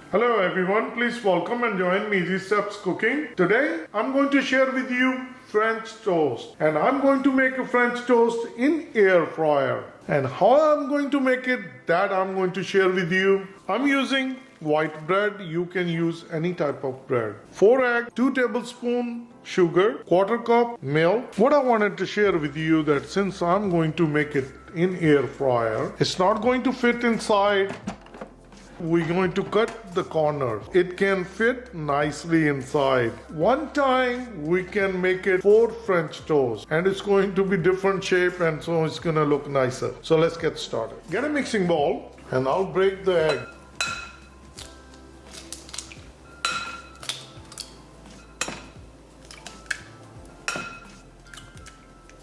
Hello everyone, please welcome and join me Easy Steps Cooking. Today I'm going to share with you French toast, and I'm going to make a French toast in air fryer. And how I'm going to make it, that I'm going to share with you. I'm using white bread. You can use any type of bread. 4 eggs, 2 tablespoons sugar, 1/4 cup milk. What I wanted to share with you that since I'm going to make it in air fryer, it's not going to fit inside. We're going to cut the corners. It can fit nicely inside. One time we can make it 4 French toast, and it's going to be different shape, and so it's gonna look nicer. So let's get started. Get a mixing bowl and I'll break the egg.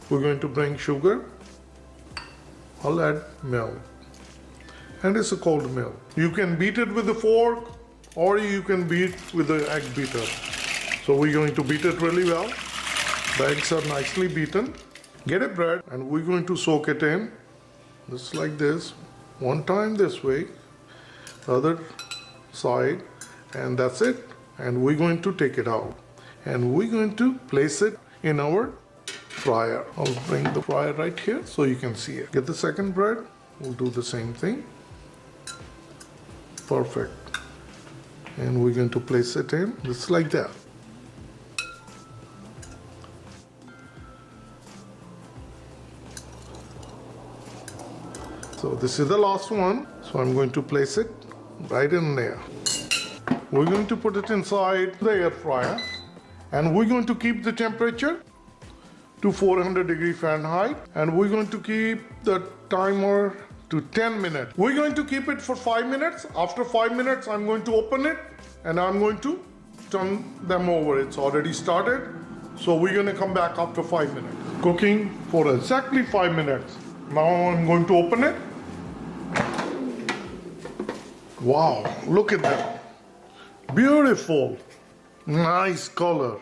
We're going to bring sugar. I'll add milk. And it's a cold milk. You can beat it with a fork or you can beat with the egg beater. So we're going to beat it really well. The eggs are nicely beaten. Get a bread and we're going to soak it in. Just like this. One time this way, the other side, and that's it. And we're going to take it out. And we're going to place it in our fryer. I'll bring the fryer right here so you can see it. Get the second bread. We'll do the same thing. Perfect. And we're going to place it in just like that. So this is the last one. So I'm going to place it right in there. We're going to put it inside the air fryer, and we're going to keep the temperature to 400 Fahrenheit, and we're going to keep the timer to 10 minutes. We're going to keep it for 5 minutes. After 5 minutes, I'm going to open it and I'm going to turn them over. It's already started. So we're going to come back after 5 minutes. Cooking for exactly 5 minutes. Now I'm going to open it. Wow, look at that. Beautiful. Nice color.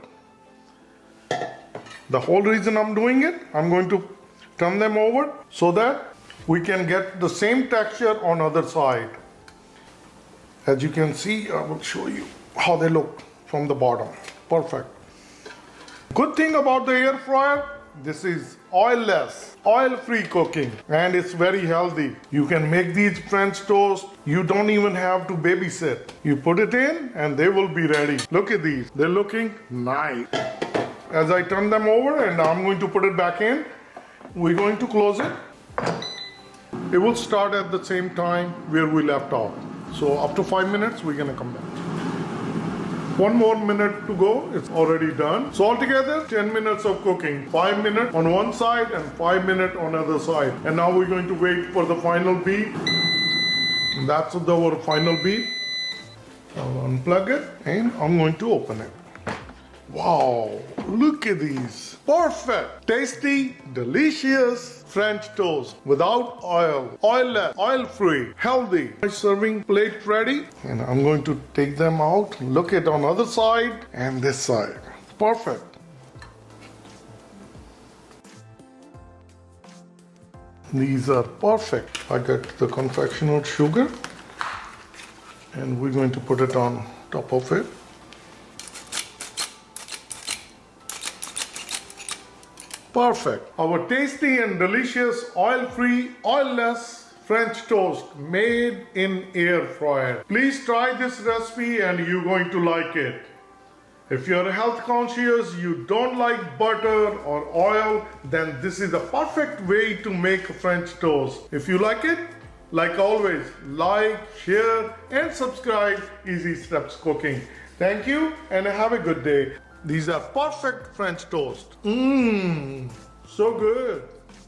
The whole reason I'm doing it, I'm going to turn them over so that we can get the same texture on other side. As you can see, I will show you how they look from the bottom. Perfect. Good thing about the air fryer, this is oilless, oil-free cooking, and it's very healthy. You can make these French toast. You don't even have to babysit. You put it in and they will be ready. Look at these. They're looking nice. As I turn them over and I'm going to put it back in, we're going to close it. It will start at the same time where we left off. So after 5 minutes, we're gonna come back. 1 more minute to go, it's already done. So altogether, 10 minutes of cooking. 5 minutes on one side and 5 minutes on other side. And now we're going to wait for the final beat. And that's our final beat. I'll unplug it and I'm going to open it. Wow, look at these. Perfect, tasty, delicious French toast without oil, oilless, oil-free, healthy. My serving plate ready, and I'm going to take them out. Look at on other side and this side. Perfect. These are perfect. I got the confectioner sugar, and we're going to put it on top of it. Perfect. Our tasty and delicious oil-free, oilless French toast made in air fryer. Please try this recipe and you're going to like it. If you're health conscious, you don't like butter or oil, then this is the perfect way to make a French toast. If you like it, like always, like, share and subscribe Easy Steps Cooking. Thank you and have a good day. These are perfect French toast. So good.